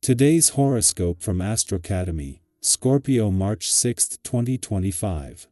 Today's horoscope from Astrocademy, Scorpio March 6, 2025.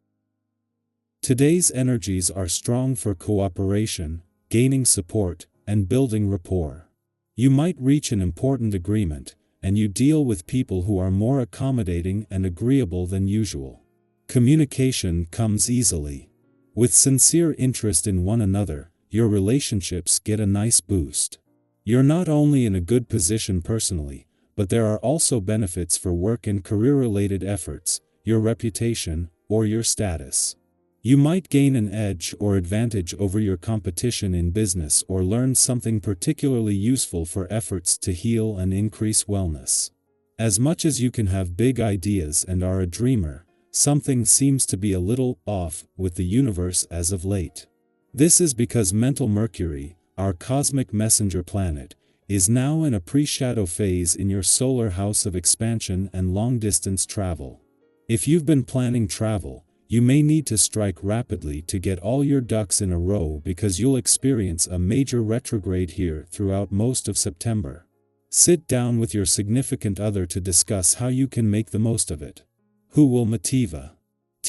Today's energies are strong for cooperation, gaining support, and building rapport. You might reach an important agreement, and you deal with people who are more accommodating and agreeable than usual. Communication comes easily. With sincere interest in one another, your relationships get a nice boost. You're not only in a good position personally, but there are also benefits for work and career-related efforts, your reputation, or your status. You might gain an edge or advantage over your competition in business or learn something particularly useful for efforts to heal and increase wellness. As much as you can have big ideas and are a dreamer, something seems to be a little off with the universe as of late. This is because mental Mercury, our cosmic messenger planet, is now in a pre-shadow phase in your solar house of expansion and long-distance travel. If you've been planning travel, you may need to strike rapidly to get all your ducks in a row because you'll experience a major retrograde here throughout most of September. Sit down with your significant other to discuss how you can make the most of it. Who will motiva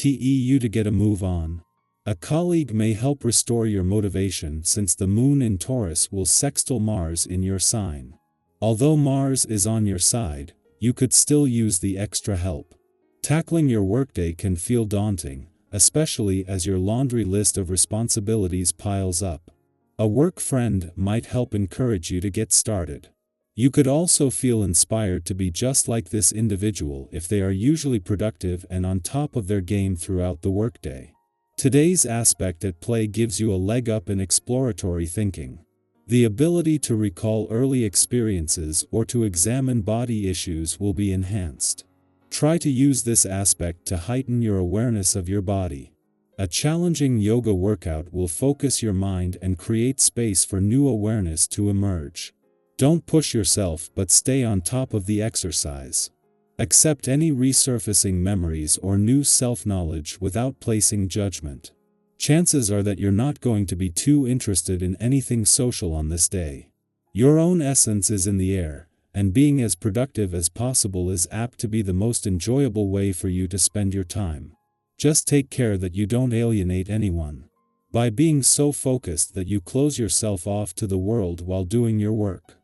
you to get a move on? A colleague may help restore your motivation since the moon in Taurus will sextile Mars in your sign. Although Mars is on your side, you could still use the extra help. Tackling your workday can feel daunting, especially as your laundry list of responsibilities piles up. A work friend might help encourage you to get started. You could also feel inspired to be just like this individual if they are usually productive and on top of their game throughout the workday. Today's aspect at play gives you a leg up in exploratory thinking. The ability to recall early experiences or to examine body issues will be enhanced. Try to use this aspect to heighten your awareness of your body. A challenging yoga workout will focus your mind and create space for new awareness to emerge. Don't push yourself but stay on top of the exercise. Accept any resurfacing memories or new self-knowledge without placing judgment. Chances are that you're not going to be too interested in anything social on this day. Your own essence is in the air, and being as productive as possible is apt to be the most enjoyable way for you to spend your time. Just take care that you don't alienate anyone by being so focused that you close yourself off to the world while doing your work.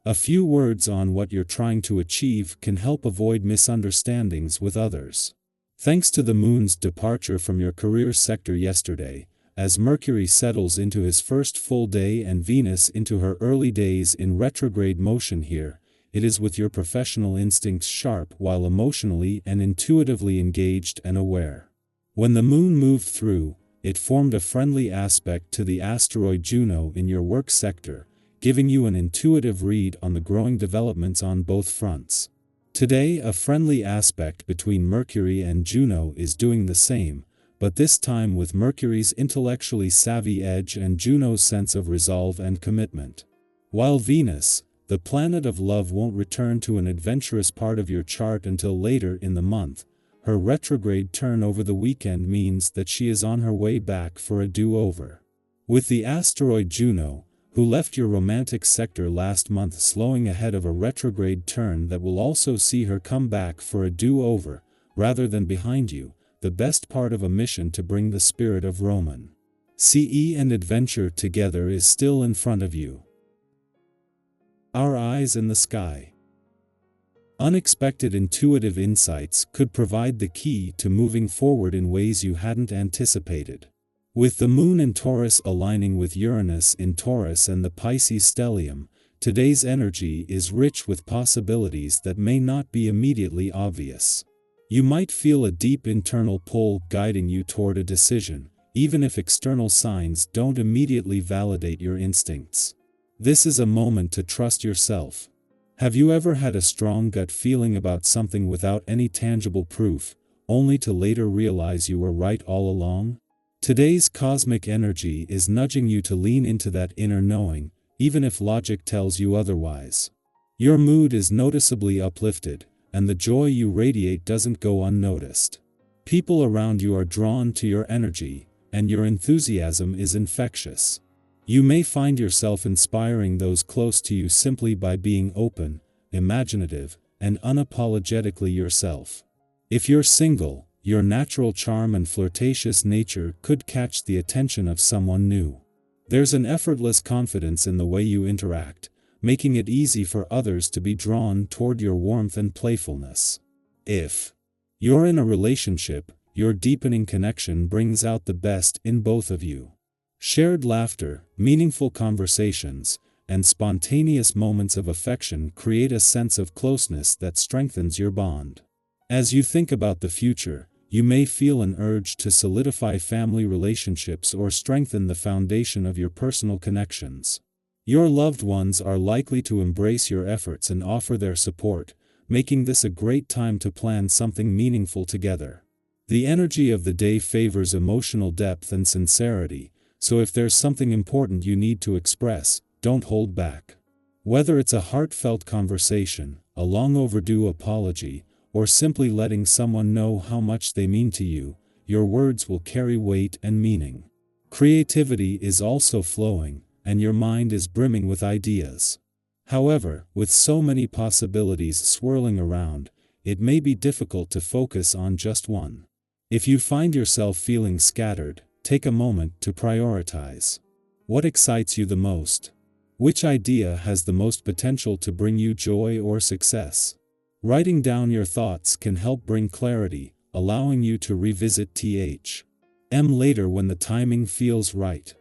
A few words on what you're trying to achieve can help avoid misunderstandings with others. Thanks to the moon's departure from your career sector yesterday, as Mercury settles into his first full day and Venus into her early days in retrograde motion here, it is with your professional instincts sharp while emotionally and intuitively engaged and aware. When the moon moved through, it formed a friendly aspect to the asteroid Juno in your work sector, giving you an intuitive read on the growing developments on both fronts. Today, a friendly aspect between Mercury and Juno is doing the same, but this time with Mercury's intellectually savvy edge and Juno's sense of resolve and commitment. While Venus, the planet of love, won't return to an adventurous part of your chart until later in the month, her retrograde turn over the weekend means that she is on her way back for a do-over. With the asteroid Juno, who left your romantic sector last month, slowing ahead of a retrograde turn that will also see her come back for a do-over, rather than behind you, the best part of a mission to bring the spirit of Roman CE and adventure together is still in front of you. Our eyes in the sky. Unexpected intuitive insights could provide the key to moving forward in ways you hadn't anticipated. With the moon in Taurus aligning with Uranus in Taurus and the Pisces stellium, today's energy is rich with possibilities that may not be immediately obvious. You might feel a deep internal pull guiding you toward a decision, even if external signs don't immediately validate your instincts. This is a moment to trust yourself. Have you ever had a strong gut feeling about something without any tangible proof, only to later realize you were right all along? Today's cosmic energy is nudging you to lean into that inner knowing, even if logic tells you otherwise. Your mood is noticeably uplifted, and the joy you radiate doesn't go unnoticed. People around you are drawn to your energy, and your enthusiasm is infectious. You may find yourself inspiring those close to you simply by being open, imaginative, and unapologetically yourself. If you're single, your natural charm and flirtatious nature could catch the attention of someone new. There's an effortless confidence in the way you interact, making it easy for others to be drawn toward your warmth and playfulness. If you're in a relationship, your deepening connection brings out the best in both of you. Shared laughter, meaningful conversations, and spontaneous moments of affection create a sense of closeness that strengthens your bond. As you think about the future, you may feel an urge to solidify family relationships or strengthen the foundation of your personal connections. Your loved ones are likely to embrace your efforts and offer their support, making this a great time to plan something meaningful together. The energy of the day favors emotional depth and sincerity, so if there's something important you need to express, don't hold back. Whether it's a heartfelt conversation, a long overdue apology, or simply letting someone know how much they mean to you, your words will carry weight and meaning. Creativity is also flowing, and your mind is brimming with ideas. However, with so many possibilities swirling around, it may be difficult to focus on just one. If you find yourself feeling scattered, take a moment to prioritize. What excites you the most? Which idea has the most potential to bring you joy or success? Writing down your thoughts can help bring clarity, allowing you to revisit them later when the timing feels right.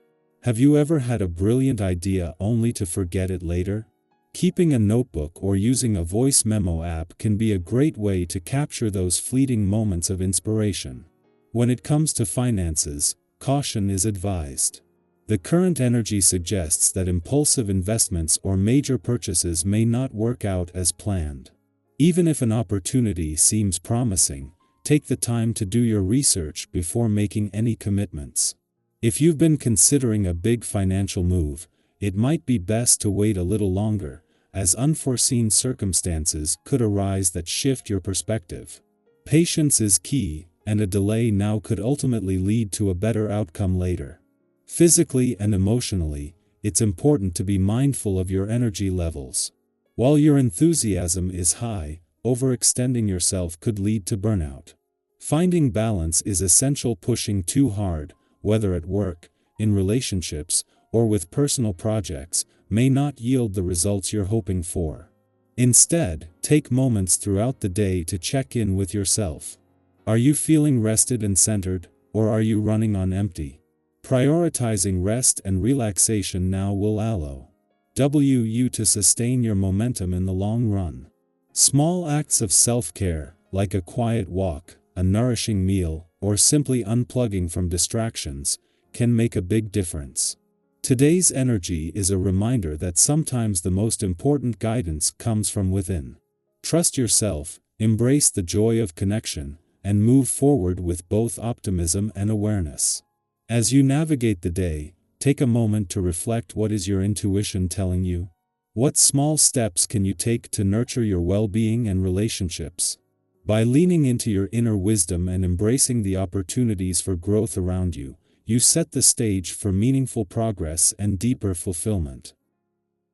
Have you ever had a brilliant idea only to forget it later? Keeping a notebook or using a voice memo app can be a great way to capture those fleeting moments of inspiration. When it comes to finances, caution is advised. The current energy suggests that impulsive investments or major purchases may not work out as planned. Even if an opportunity seems promising, take the time to do your research before making any commitments. If you've been considering a big financial move, it might be best to wait a little longer, as unforeseen circumstances could arise that shift your perspective. Patience is key, and a delay now could ultimately lead to a better outcome later. Physically and emotionally, it's important to be mindful of your energy levels. While your enthusiasm is high, overextending yourself could lead to burnout. Finding balance is essential. Pushing too hard, whether at work, in relationships, or with personal projects, may not yield the results you're hoping for. Instead, take moments throughout the day to check in with yourself. Are you feeling rested and centered, or are you running on empty? Prioritizing rest and relaxation now will allow you to sustain your momentum in the long run. Small acts of self-care, like a quiet walk, a nourishing meal, or simply unplugging from distractions, can make a big difference. Today's energy is a reminder that sometimes the most important guidance comes from within. Trust yourself, embrace the joy of connection, and move forward with both optimism and awareness. As you navigate the day, take a moment to reflect. What is your intuition telling you? What small steps can you take to nurture your well-being and relationships? By leaning into your inner wisdom and embracing the opportunities for growth around you, you set the stage for meaningful progress and deeper fulfillment.